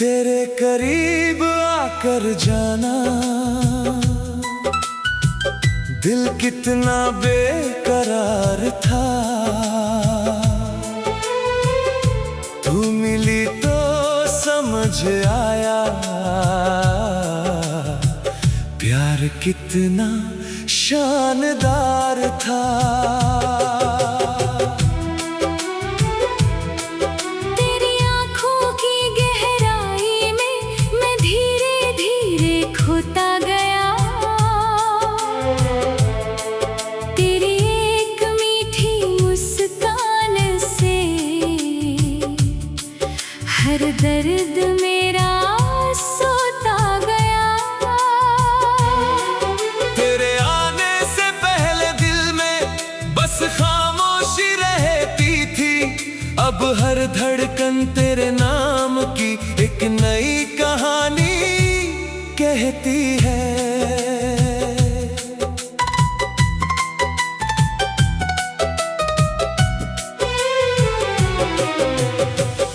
तेरे करीब आकर जाना, दिल कितना बेकरार था। तू मिली तो समझ आया, प्यार कितना शानदार था। तेरी आँखों की गहराई में मैं धीरे धीरे खोता गया। तेरी एक मीठी मुस्कान से हर दर्द मेरा सोता गया। तेरे आने से पहले दिल में बस खामोशी रहती थी। अब हर धड़कन तेरे नाम की एक नई कहानी कहती है।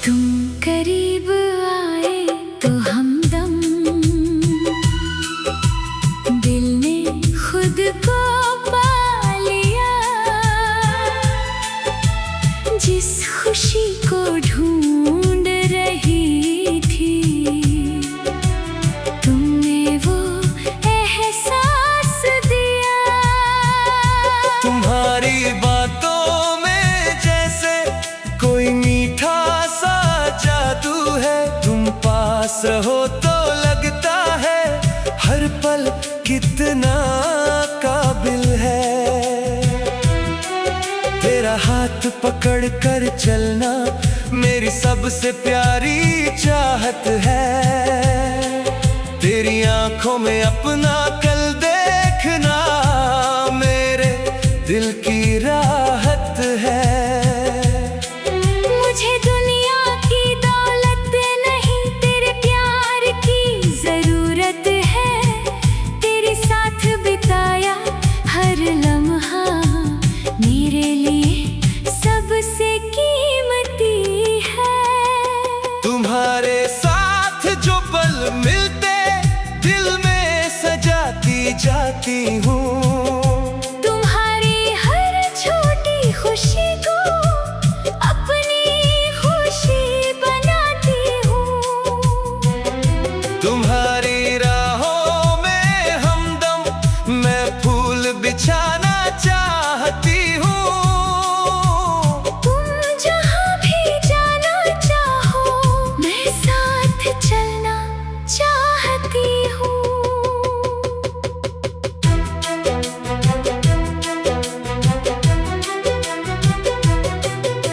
तुम करीब आए तो हमदम, दिल ने खुद को पा लिया। जिस खुशी को ढूंढ रही थी, तुमने वो एहसास दिया। तुम्हारी बातों में जैसे कोई मीठा सा जादू है। तुम पास रहो तो लगता है हर पल कितना काबिल है। तेरा हाथ पकड़ कर चलना मेरी सबसे प्यारी चाहत है। तेरी आंखों में अपना कल देखना मेरे दिल की राहत है। मुझे दुनिया की दौलत नहीं, तेरे प्यार की जरूरत है। तेरे साथ बिताया हर लम्हा मेरे लिए सबसे कीमती है। तुम्हारे साथ जो पल मिलते दिल में सजाती जाती हूँ। तुम्हारी हर छोटी खुशी को अपनी खुशी बनाती हूँ। तुम्हारी राहों में हमदम मैं फूल बिछाना चाहती हूँ। तुम जहाँ भी जाना चाहो, मैं साथ चलना चाहती हूँ।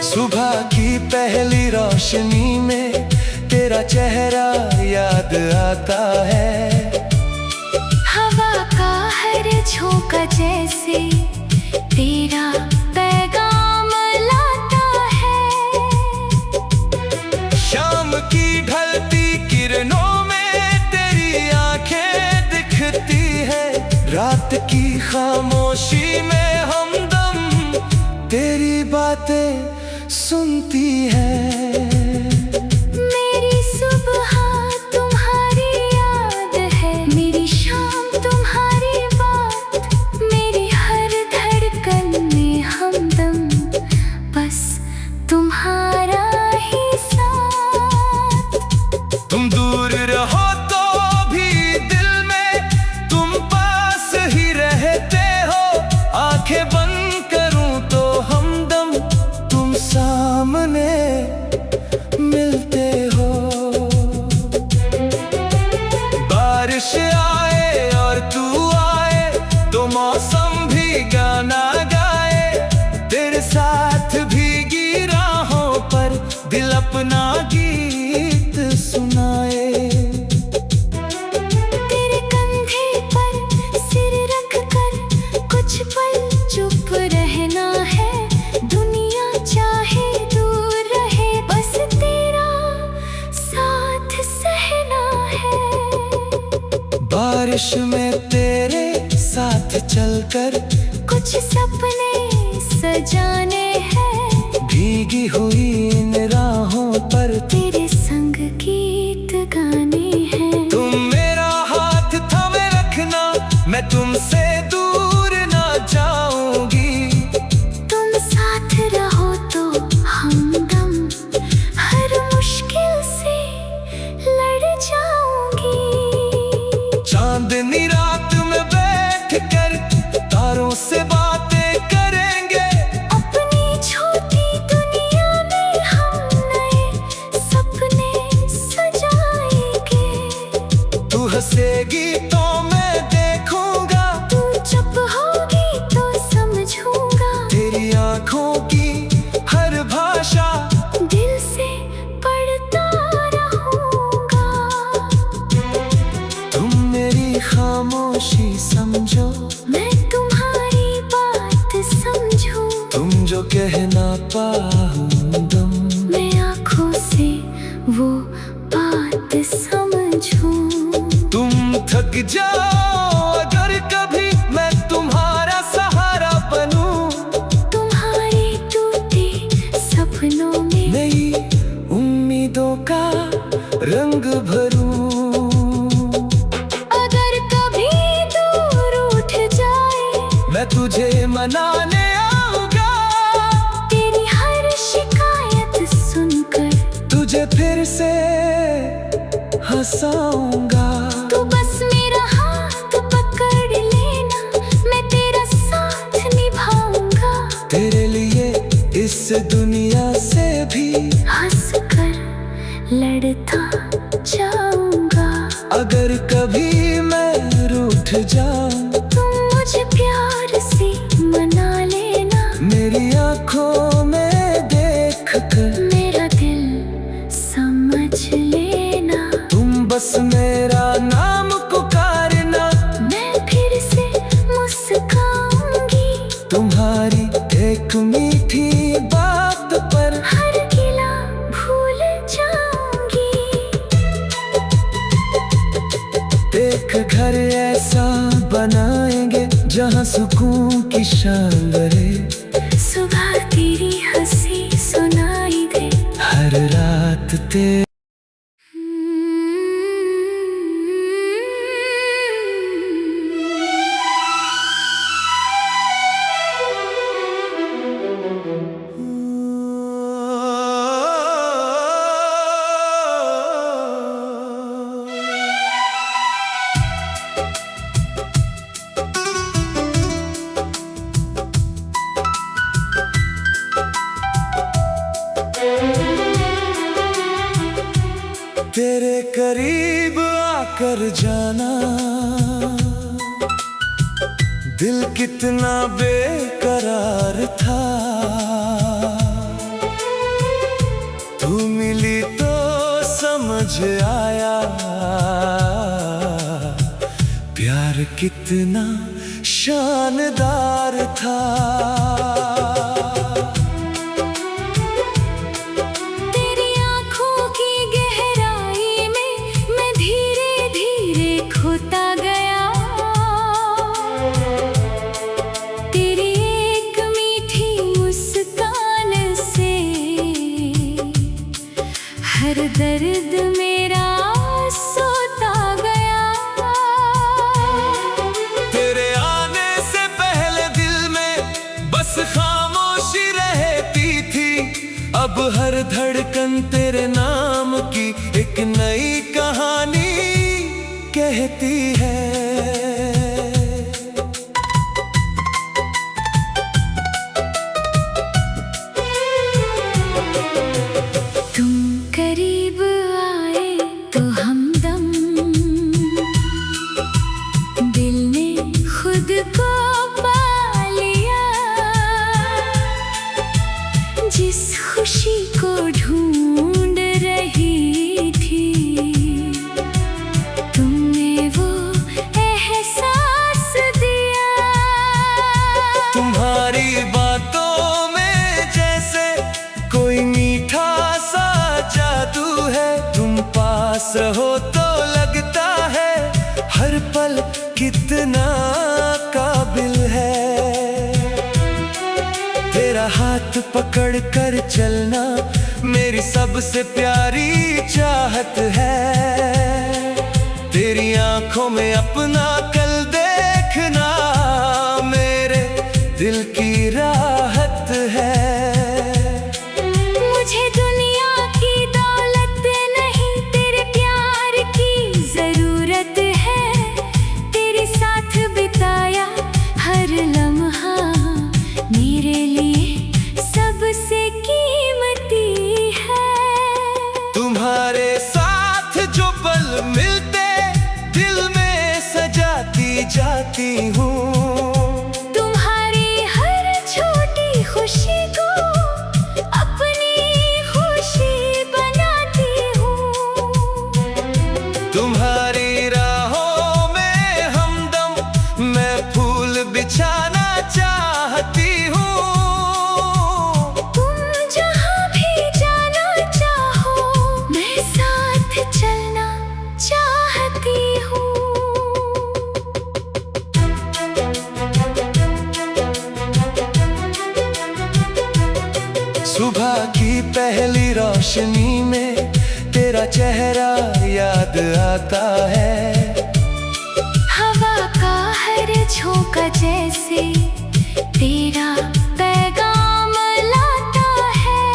सुबह की पहली रोशनी में तेरा चेहरा याद आता है। हवा का हर झोंका जैसे तेरा पैगाम लाता है। शाम की ढलती किरणों में तेरी आंखें दिखती है। रात की खामोशी में हमदम तेरी बातें सुनती है। मेरी सुबह तुम्हारी याद है, मेरी शाम तुम्हारी बात। मेरी हर धड़कन में हमदम बस तुम्हारा ही साथ। तुम दूर रहो तो भी दिल में तुम पास ही रहते हो। आंखें बंद करूं तो हमदम तुम सामने मिलते हो। बारिश आए और तू आए तो मौसम भी गाना गाए। तेरे साथ भीगी राहों पर दिल अपना गीत सुनाए। तेरे कंधे पर सिर रख कर कुछ पल चुप रहना है। दुनिया चाहे दूर रहे, बस तेरा साथ सहना है। बारिश में तेरे साथ चलकर कुछ सपने सजाने हैं। भीगी हुई इन राहों पर तेरे संग गीत हंसेगी तो मैं देखूंगा, तू चुप होगी तो समझूंगा, तेरी आंखों की हर भाषा दिल से पढ़ता रहूंगा। तुम मेरी खामोशी समझो, मैं तुम्हारी बात समझूं, तुम जो कहना पाऊं दम, मैं आँखों से वो बात समझूं। तुम थक जाओ अगर कभी मैं तुम्हारा सहारा बनूं, तुम्हारे टूटे सपनों में नई उम्मीदों का रंग भरूं। अगर कभी दूर उठ जाए, मैं तुझे मनाने आऊंगा, तेरी हर शिकायत सुनकर तुझे फिर से हंसाऊंगा। तू बस मेरा हाथ पकड़ लेना, मैं तेरा साथ निभाऊंगा। तेरे लिए इस दुनिया से भी हंसकर लड़ता जाऊंगा। अगर कभी मैं रूठ जाऊं, तुम मुझे प्यार से मना लेना, मेरी आंखों में देख कर मेरा दिल समझ लेना। तुम बस मेरा नाम पुकारना, मैं फिर से मुस्काऊंगी, तुम्हारी एक मीठी बात पर हर गिला भूल जाऊंगी। एक घर ऐसा बनाएंगे जहाँ सुकून की शान रहे, सुबह तेरी हंसी सुनाई दे, हर रात तेरे तेरे करीब आकर जाना, दिल कितना बेकरार था। तू मिली तो समझ आया, प्यार कितना शानदार था। तेरी आँखों की गहराई में मैं धीरे धीरे खोता गया। तेरी एक मीठी मुस्कान से हर दर्द मेरा सोता गया। तेरे आने से पहले दिल में बस खामोशी रहती थी, अब हर धड़कन तेरे नाम की एक नई कहानी कहती है। तुम करीब आए तो हमदम, दिल ने खुद को पा लिया। जिस खुशी को ढूंढ रही थी, तुमने वो एहसास दिया। तुम्हारी बातों में जैसे कोई मीठा सा जादू है, तुम पास रहो तो लगता है हर पल कितना काबिल है। तेरा हाथ पकड़ कर चलना मेरी सबसे प्यारी चाहत है। तेरी आंखों में अपना कल देखना मेरे दिल की राहत है। मुझे दुनिया की दौलत नहीं, तेरे प्यार की जरूरत है। तेरे साथ बिताया हर लम्हा मेरे लिए सबसे कीमती है। तुम्हारे साथ तुम्हारी राहों में हमदम मैं फूल बिछाना चाहती हूँ। तुम जहाँ भी जाना चाहो मैं साथ चलना चाहती हूँ। सुबह की पहली रोशनी में तेरा चेहरा याद आता है। हवा का हर झोंका जैसे तेरा पैगाम लाता है।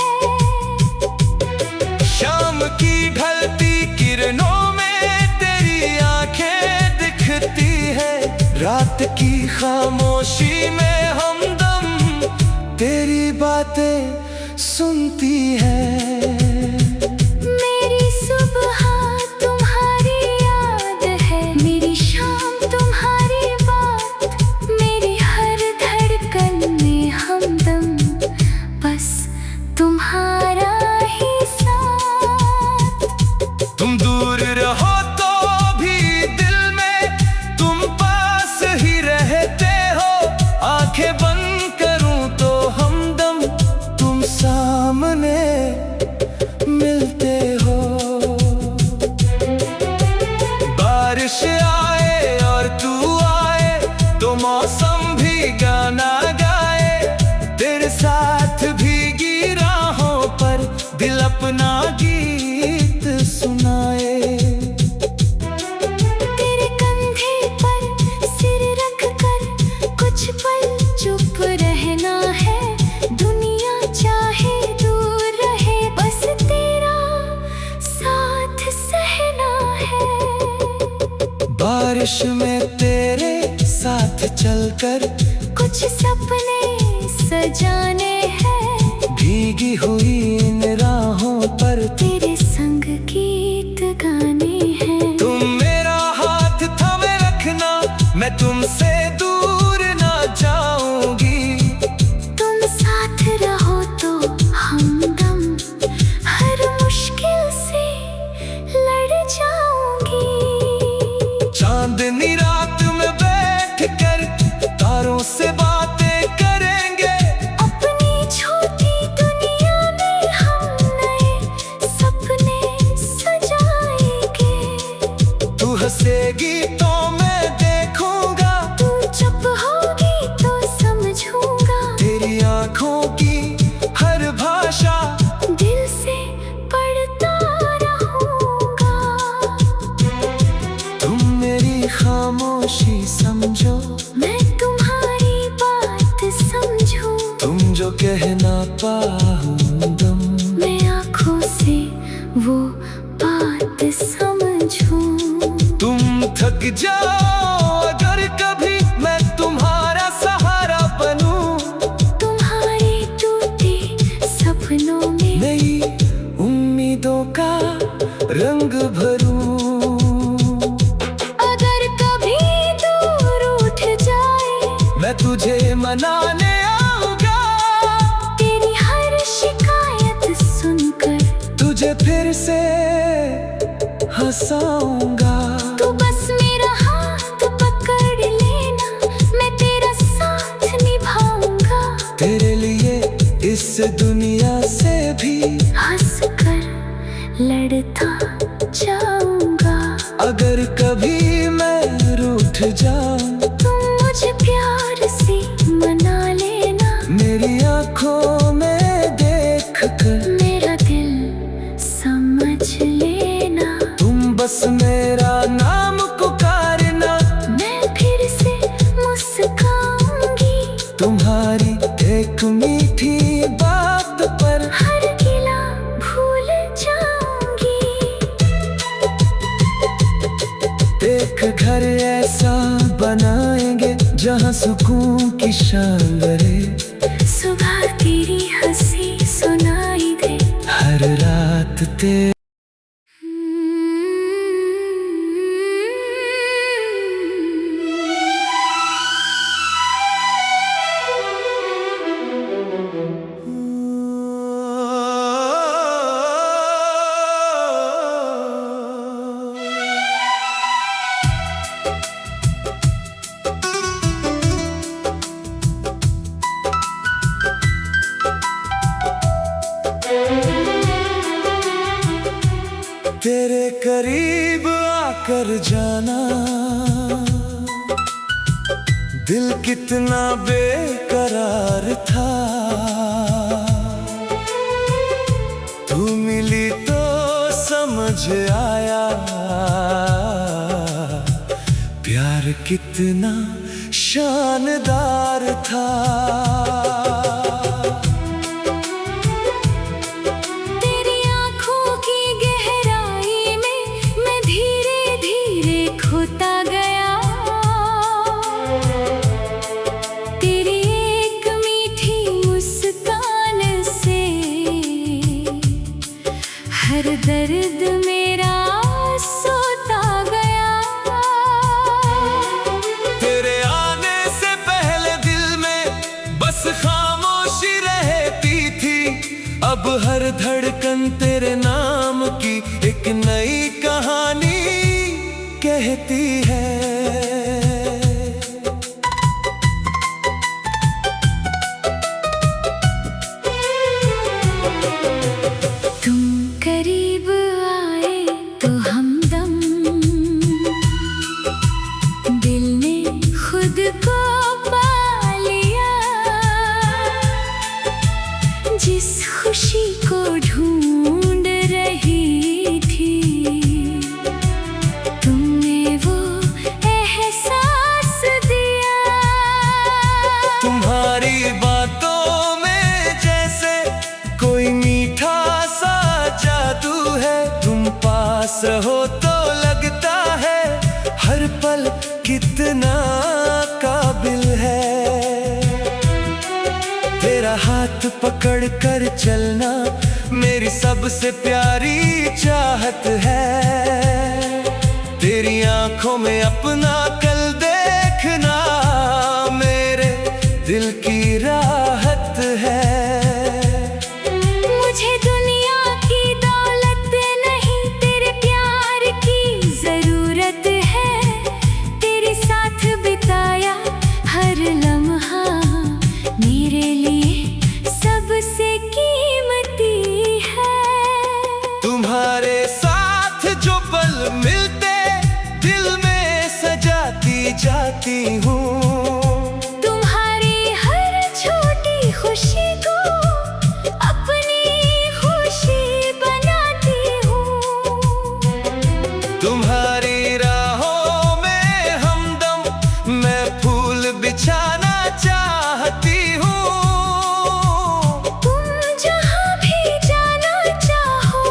शाम की ढलती किरणों में तेरी आंखें दिखती है। रात की खामोशी में हमदम तेरी बातें सुनती है। मेरी सुबह तुम्हारी याद है, मेरी शाम तुम्हारी बात, मेरी हर धड़कन में हमदम बस तुम्हारा ही साथ। तुम दूर रहो तो भी दिल में तुम पास ही रहते हो। आंखें बंद करूं तो हमदम तुम सामने मिलते हो। बारिश आए और तू आए तो मौसम भी गाना गाए। तेरे साथ भीगी राहों पर दिल अपना गीत सुनाए। तेरे कंधे पर सिर रख कर कुछ पल चुप रहना है। दुनिया चाहे दूर रहे बस तेरा साथ सहना है। बारिश में तेरे साथ चलकर कुछ सपने सजाने हैं। भीगी हुई इन राहों पर तेरे संग गीत गाने हैं। तुम मेरा हाथ थामे रखना, मैं तुमसे दूर ना जाऊंगी। तुम साथ रहो तो हमदम हर मुश्किल से लड़ जाऊंगी। चांदनी रात में बैठ कर तारों से बातें करेंगे। अपनी छोटी दुनिया में हम नए सपने सजाएंगे। तू हंसेगी तो मैं देखूंगा, तू चुप होगी तो समझूंगा। तेरी आंखों की हर भाषा दिल से पढ़ता रहूंगा। तुम मेरी खामोशी समझो, मैं तुम्हारी बात समझूं। तुम जो कहना पाऊं दम मैं आँखों से वो बात समझूं। तुम थक जाओ अगर कभी मैं तुम्हारा सहारा बनूं। तुम्हारे टूटे सपनों में नई उम्मीदों का रंग भरूं। अगर कभी दूर उठ जाए मैं तुझे मनाने आऊंगा। तेरी हर शिकायत सुनकर तुझे फिर से हंसाऊंगा। तू बस मेरा हाथ पकड़ लेना, मैं तेरा साथ निभाऊंगा। तेरे लिए इस दुनिया से भी हंस कर लड़ता जाऊंगा। अगर कभी मैं रूठ जाऊं तुम मुझे प्यार से मना लेना। मेरी आंखों में देख कर मेरा दिल समझ लेना। तुम बस मेरा नाम पुकारना। मैं फिर से मुस्काऊंगी। तुम्हारी एक मीठी बात पर हर गिला भूल जाऊंगी। एक घर ऐसा बनाएंगे जहाँ सुकून की शान बहे। सुबह तेरी हंसी सुनाई दे, हर रात तेरे तेरे करीब आकर जाना, दिल कितना बेकरार था। तू मिली तो समझ आया, प्यार कितना शानदार था। तेरी आँखों की गहराई में मैं धीरे धीरे खोता गया। तेरी एक मीठी मुस्कान से हर दर्द मेरा सोता गया। तेरे आने से पहले दिल में बस खामोशी रहती थी। अब हर धड़कन तेरे नाम की एक नई कहानी कहती है। तुम करीब आए तो हमदम, दिल ने खुद को पा लिया। जिस खुशी को ढूंढ रही थी, तुमने वो एहसास दिया। तुम्हारी बातों में जैसे कोई मीठा सा जादू है। तुम पास रहो तो लगता है हर पल कितना काबिल है। तेरा हाथ पकड़ कर चलना मेरी सबसे प्यारी चाहत है। तेरी आंखों में अपना कल देखना मेरे दिल की राहत है। मुझे दुनिया की दौलत नहीं, तेरे प्यार की जरूरत है। तेरे साथ बिताया हर लम्हा मेरे लिए सबसे कीमती है। तुम्हारे साथ जो पल मिलते दिल में सजाती जाती हूँ। तुम्हारी हर छोटी खुशी को अपनी खुशी बनाती हूँ। तुम्हारी राहों में हमदम मैं फूल बिछाना चाहती हूँ। तुम जहाँ भी जाना चाहो,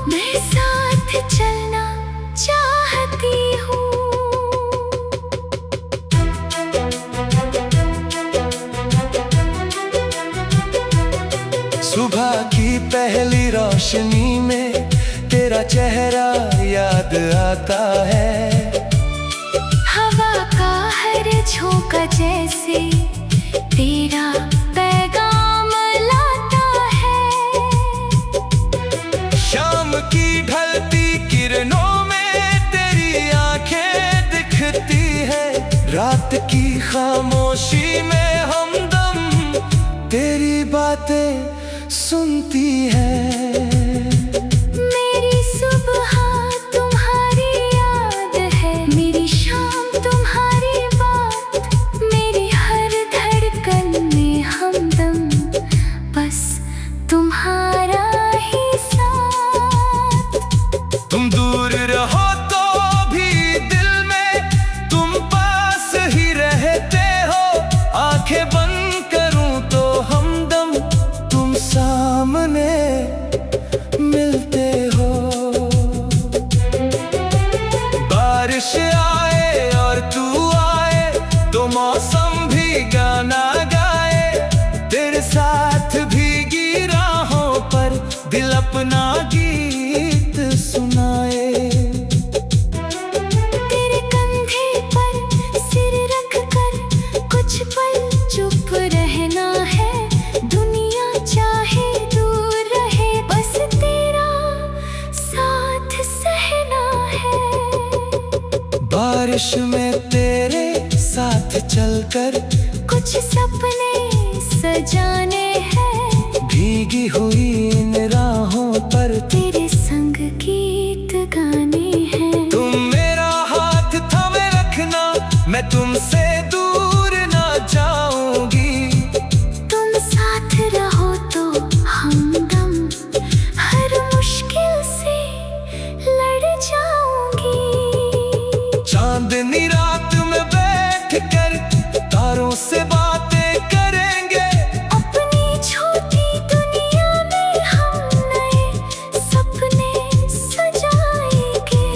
मैं साथ चलना चाहती हूँ। सुबह की पहली रोशनी में तेरा चेहरा याद आता है। हवा का हर झोंका जैसे तेरा पैगाम लाता है। शाम की ढलती किरणों में तेरी आंखें दिखती है। रात की खामोशी में हमदम तेरी बातें सुनती है। मेरी सुबह तुम्हारी याद है, मेरी शाम तुम्हारी बात। मेरी हर धड़कन में हमदम बस तुम्हारा ही साथ। तुम दूर रहो तो भी दिल में तुम पास ही रहते हो। आंखें बंद करूं तो हमदम तुम सामने मिलते हो। बारिश आए और तू आए तो मौसम भी गाना गाए। तेरे साथ भीगी राहों पर दिल अपना गीत सुनाए। तेरे कंधे पर सिर रख कर कुछ पल चुप रहना है। दुनिया चाहे दूर रहे, बस तेरा साथ सहना है। बारिश में तेरे साथ चलकर कुछ सपने सजाने हैं। भीगी हुई इन राहों पर तेरे संग गीत गाने तुमसे दूर ना जाऊंगी। तुम साथ रहो तो हमदम हर मुश्किल से लड़ जाऊंगी। चांदनी रात में बैठ कर तारों से बातें करेंगे। अपनी छोटी दुनिया में हम नए सपने सजाएंगे।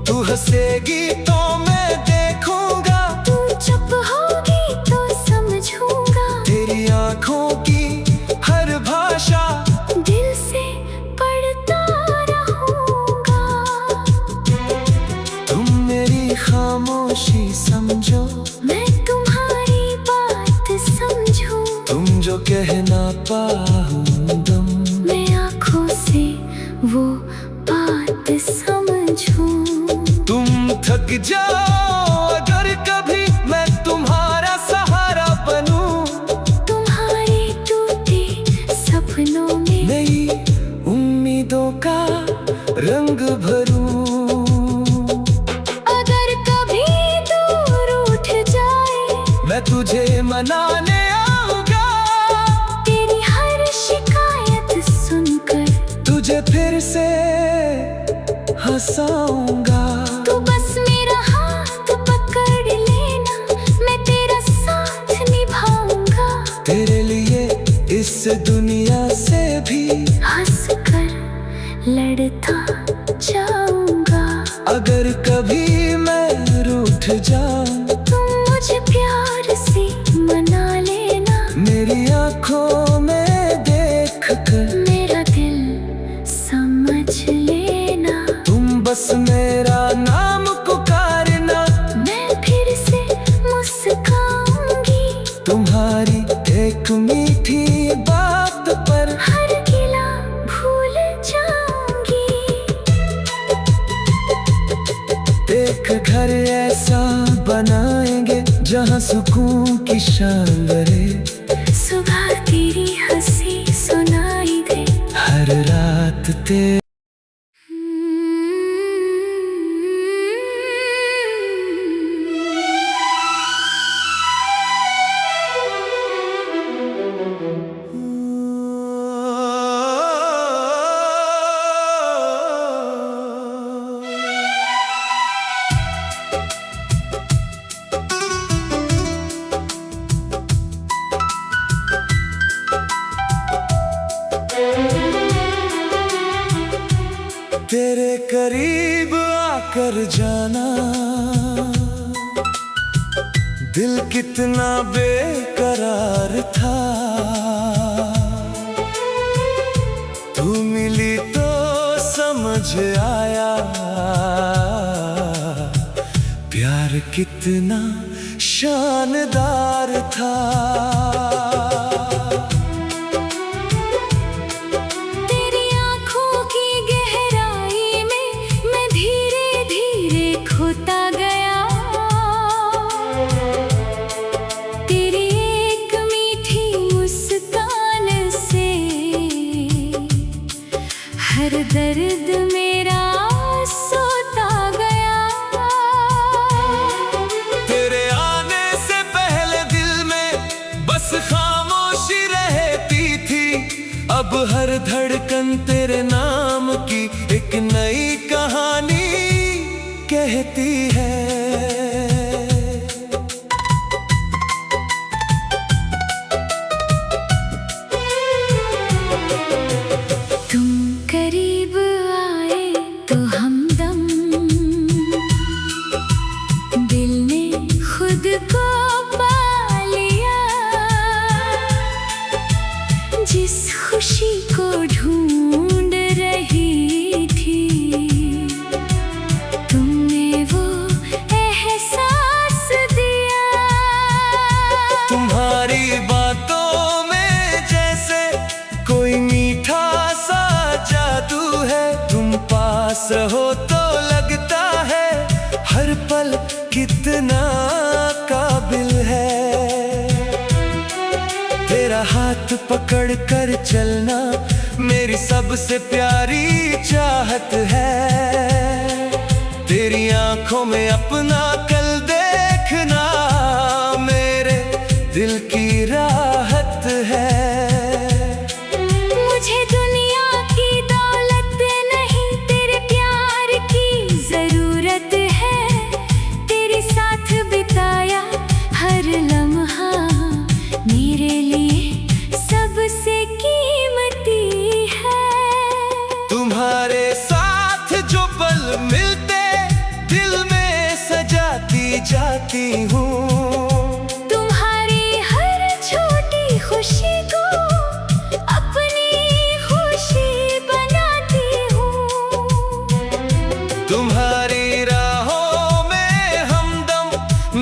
तू हंसेगी तो मैं देखूंगा, तू चुप होगी तो समझूंगा। तेरी आंखों की हर भाषा दिल से पढ़ता रहूंगा। तुम मेरी खामोशी समझो, मैं तुम्हारी बात समझूं। तुम जो कहना पाऊं दम, मैं आँखों से वो बात समझूं। तुम थक जाओ अगर कभी मैं तुम्हारा सहारा बनूं। तुम्हारे टूटे सपनों में नई उम्मीदों का रंग भरूं। अगर कभी दूर उठ जाए मैं तुझे मनाने आऊंगा, तेरी हर शिकायत सुनकर तुझे फिर से हंसाऊंगा। तू बस मेरा हाथ पकड़ लेना, मैं तेरा साथ निभाऊंगा। तेरे लिए इस दुनिया से भी हंस कर लड़ता जाऊंगा। अगर कभी मैं रूठ जाऊं, तुम मुझे प्यार से मना लेना। मेरी आंखों में देख कर मेरा दिल समझ लेना। तुम बस मेरा नाम पुकारना। मैं फिर से मुस्काऊंगी। तुम्हारी एक मीठी बात पर हर गिला भूल जाऊंगी। एक घर ऐसा बनाएंगे जहाँ सुकून की शान रहे। सुबह तेरी हंसी सुनाई दे, हर रात तेरे तेरे करीब आकर जाना, दिल कितना बेकरार था। तू मिली तो समझ आया, प्यार कितना शानदार था। तेरी आँखों की गहराई में मैं धीरे धीरे खोता गया। तेरी एक मीठी मुस्कान से हर दर्द मेरा सोता गया। तेरे आने से पहले दिल में बस खामोशी रहती थी। अब हर धड़कन तेरे नाम की एक नई कहानी कहती है। तुम करीब आए तो हमदम दिल ने खुद को पा लिया। जिस खुशी को ढूंढ रही थी, तुमने वो एहसास दिया। तुम्हारी बातों में जैसे कोई मीठा सा जादू है। तुम पास रहो तो लगता है हर पल कितना काबिल है। तेरा हाथ पकड़ कर चलना मेरी सबसे प्यारी चाहत है। तेरी आंखों में अपना कल देखना तुम्हारी राहों में हमदम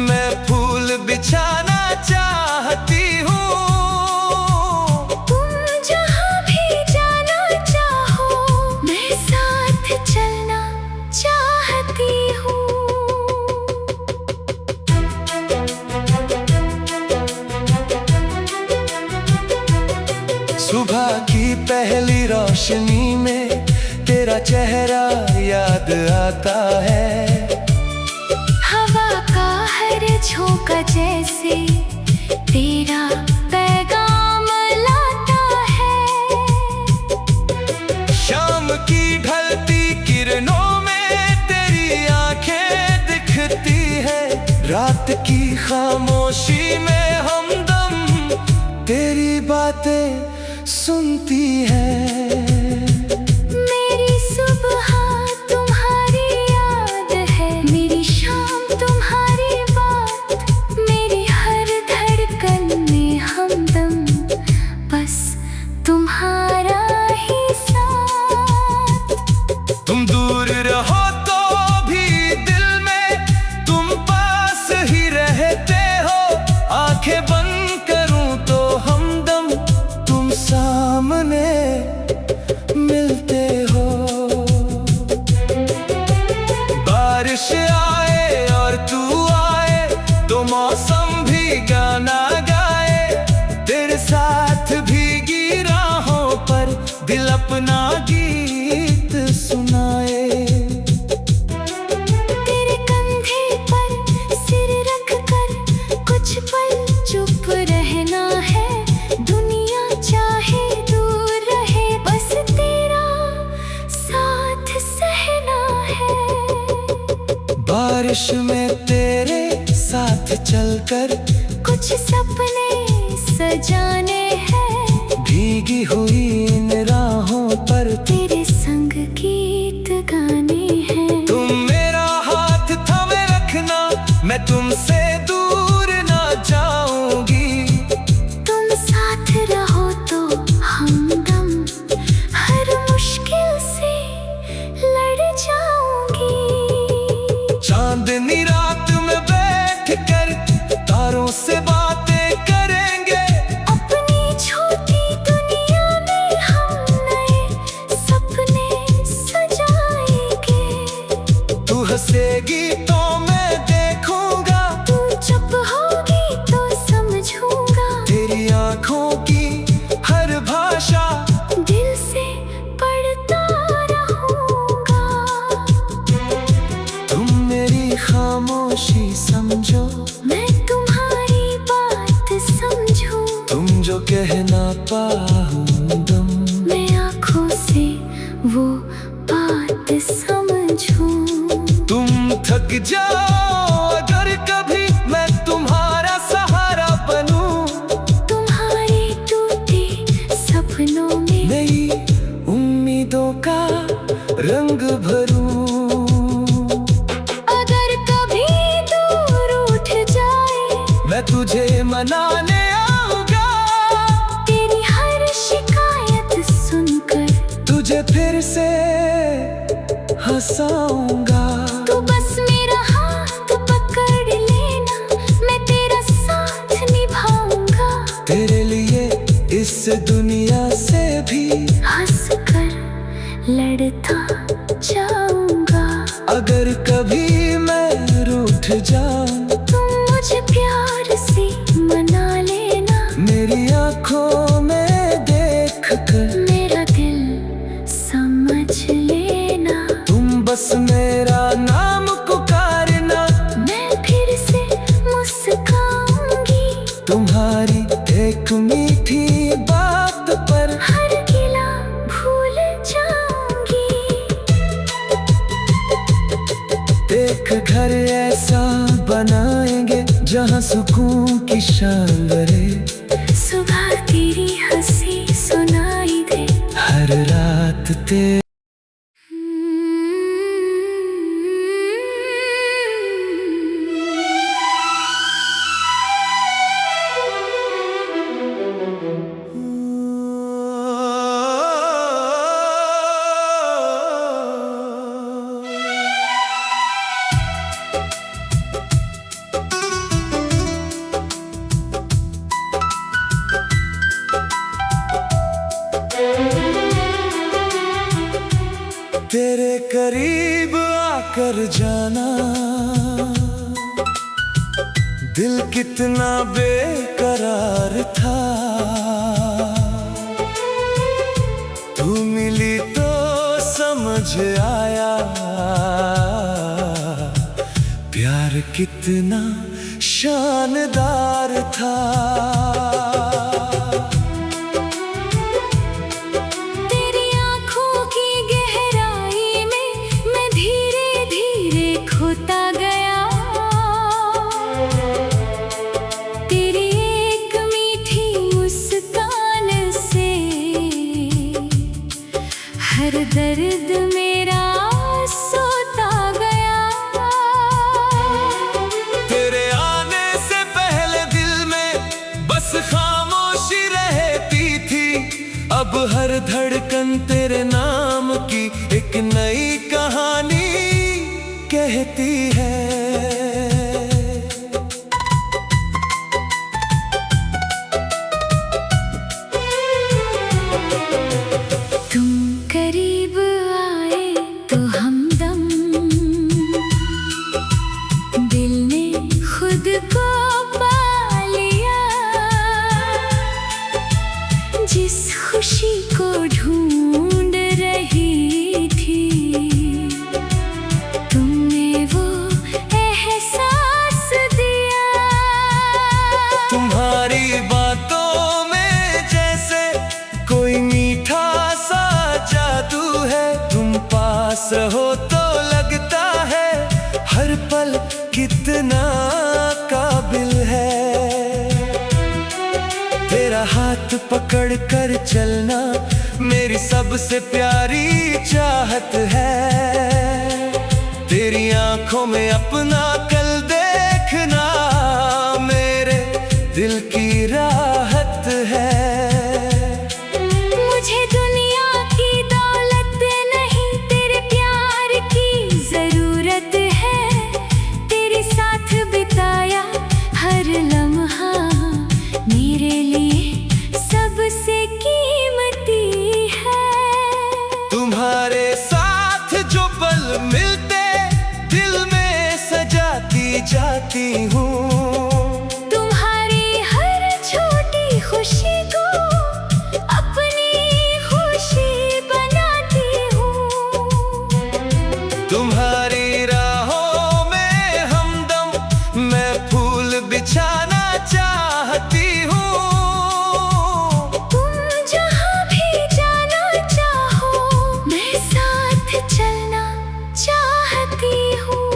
मैं फूल बिछाना चाहती हूँ। तुम जहाँ भी जाना चाहो मैं साथ चलना चाहती हूँ। सुबह की पहली रोशनी में तेरा चेहरा याद आता है। हवा का हर झोंका जैसे तेरा पैगाम लाता है। शाम की ढलती किरणों में तेरी आंखें दिखती है। रात की खामोशी में हमदम तेरी बातें सुनती है। मेरी सुबह तुम्हारी याद है, मेरी शाम तुम्हारी बात, मेरी हर धड़कन में हमदम बस तुम्हारा ही साथ। तुम दूर रहो तो भी दिल में तुम पास ही रहते हो। आंखें बंद करूं तो हमदम तुम सामने मिलते हो। बारिश आए और तू आए तो मौसम भी गाना गाए। तेरे साथ भीगी राहों पर दिल अपना गीत सुनाए। तेरे कंधे पर सिर रख कर कुछ पल चुप रहना है। दुनिया चाहे दूर रहे बस तेरा साथ सहना है। बारिश में तेरे साथ चलकर कुछ सपने सजाने हैं। भीगी हुई इन राहों पर तेरे संग गीत गाने हैं। तुम मेरा हाथ थामे रखना मैं तुमसे दूर ना जाऊंगी। तुम साथ रहो तो हमदम हर मुश्किल से लड़ जाऊंगी। चांदनी रात में बैठ कर तारों से बातें करेंगे। अपनी छोटी दुनिया में हम नए सपने सजाएंगे। तू हंसेगी तो मैं देखूंगा, तू चुप होगी तो समझूंगा। तेरी आंखों की हर भाषा दिल से पढ़ता रहूंगा। तुम मेरी खामोशी समझो, मैं तुम्हारी बात समझूं। तुम जो कहना पाऊं मैं आँखों से वो बात समझूं। तुम थक जाओ अगर कभी मैं तुम्हारा सहारा बनूं। तुम्हारे टूटे सपनों में नई उम्मीदों का रंग भरूं। अगर कभी दूर उठ जाए मैं तुझे मनाने आऊंगा। तेरी हर शिकायत सुनकर तुझे फिर से हंसाऊंगा। तू बस मेरा हाथ पकड़ लेना, मैं तेरा साथ निभाऊंगा। तेरे लिए इस दुनिया से भी हंस कर लड़ता जाऊंगा। अगर कभी मैं रूठ जाऊं तुम मुझे प्यार से मना लेना। मेरी आंखों में देख कर मेरा दिल समझ लेना। तुम बस मेरा नाम पुकारना। मैं फिर से मुस्काऊंगी। तुम्हारी एक मीठी बात पर हर गिला भूल जाऊंगी। एक घर ऐसा बनाएंगे जहाँ सुकून की शान बरे। सुबह तेरी हंसी सुनाई दे, हर रात तेरे कर जाना, दिल कितना बेकरार था। तू मिली तो समझ आया, प्यार कितना शानदार था। तेरी आँखों की गहराई में मैं धीरे धीरे खोता गया। तेरी एक मीठी मुस्कान से हर दर्द मेरा सोता गया। तेरे आने से पहले दिल में बस खामोशी रहती थी। अब हर धड़कन तेरे नाम की एक नई कहानी कहती है। तुम करीब आए तो हमदम, दिल ने खुद को पा लिया। जिस खुशी को ढूंढ रही थी, तुमने वो एहसास दिया। तुम्हारी बातों में जैसे कोई मीठा सा जादू है। तुम पास रहो तो लगता है हर पल कितना काबिल है। तेरा हाथ पकड़ कर चलना मेरी सबसे प्यारी चाहत है। तेरी आंखों में अपना कल देखना मेरे दिल की राहत है। मुझे दुनिया की दौलत नहीं, तेरे प्यार की जरूरत है। तेरे साथ बिताया हर लम्हा मेरे लिए सबसे कीमती है। तुम्हारे साथ जो पल मिलते दिल में सजाती जाती हूँ। तुम्हारी हर छोटी खुशी को अपनी खुशी बनाती हूँ। तुम्हारी राहों में हमदम मैं फूल बिछाना चाहती हूँ। तुम जहाँ भी जाना चाहो, मैं साथ चलना चाहती हूँ।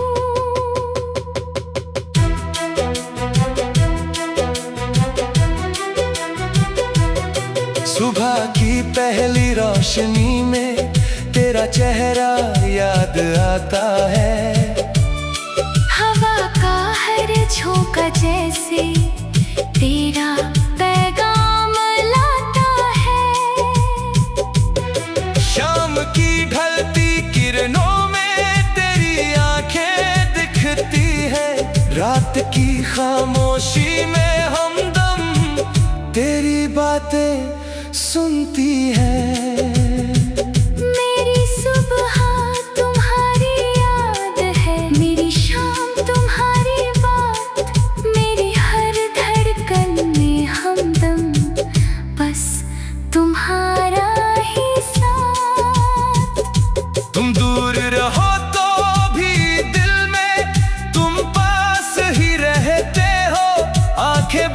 सुबह की पहली रोशनी में तेरा चेहरा याद आता है। हवा का हर झोंका जैसे तेरा पैगाम लाता है। शाम की ढलती किरणों में तेरी आंखें दिखती है। रात की खामोशी में हमदम तेरी बातें सुनती है। मेरी सुबह तुम्हारी याद है, मेरी शाम तुम्हारी बात, मेरी हर धड़कन में हमदम बस तुम्हारा ही साथ। तुम दूर रहो तो भी दिल में तुम पास ही रहते हो। आंखें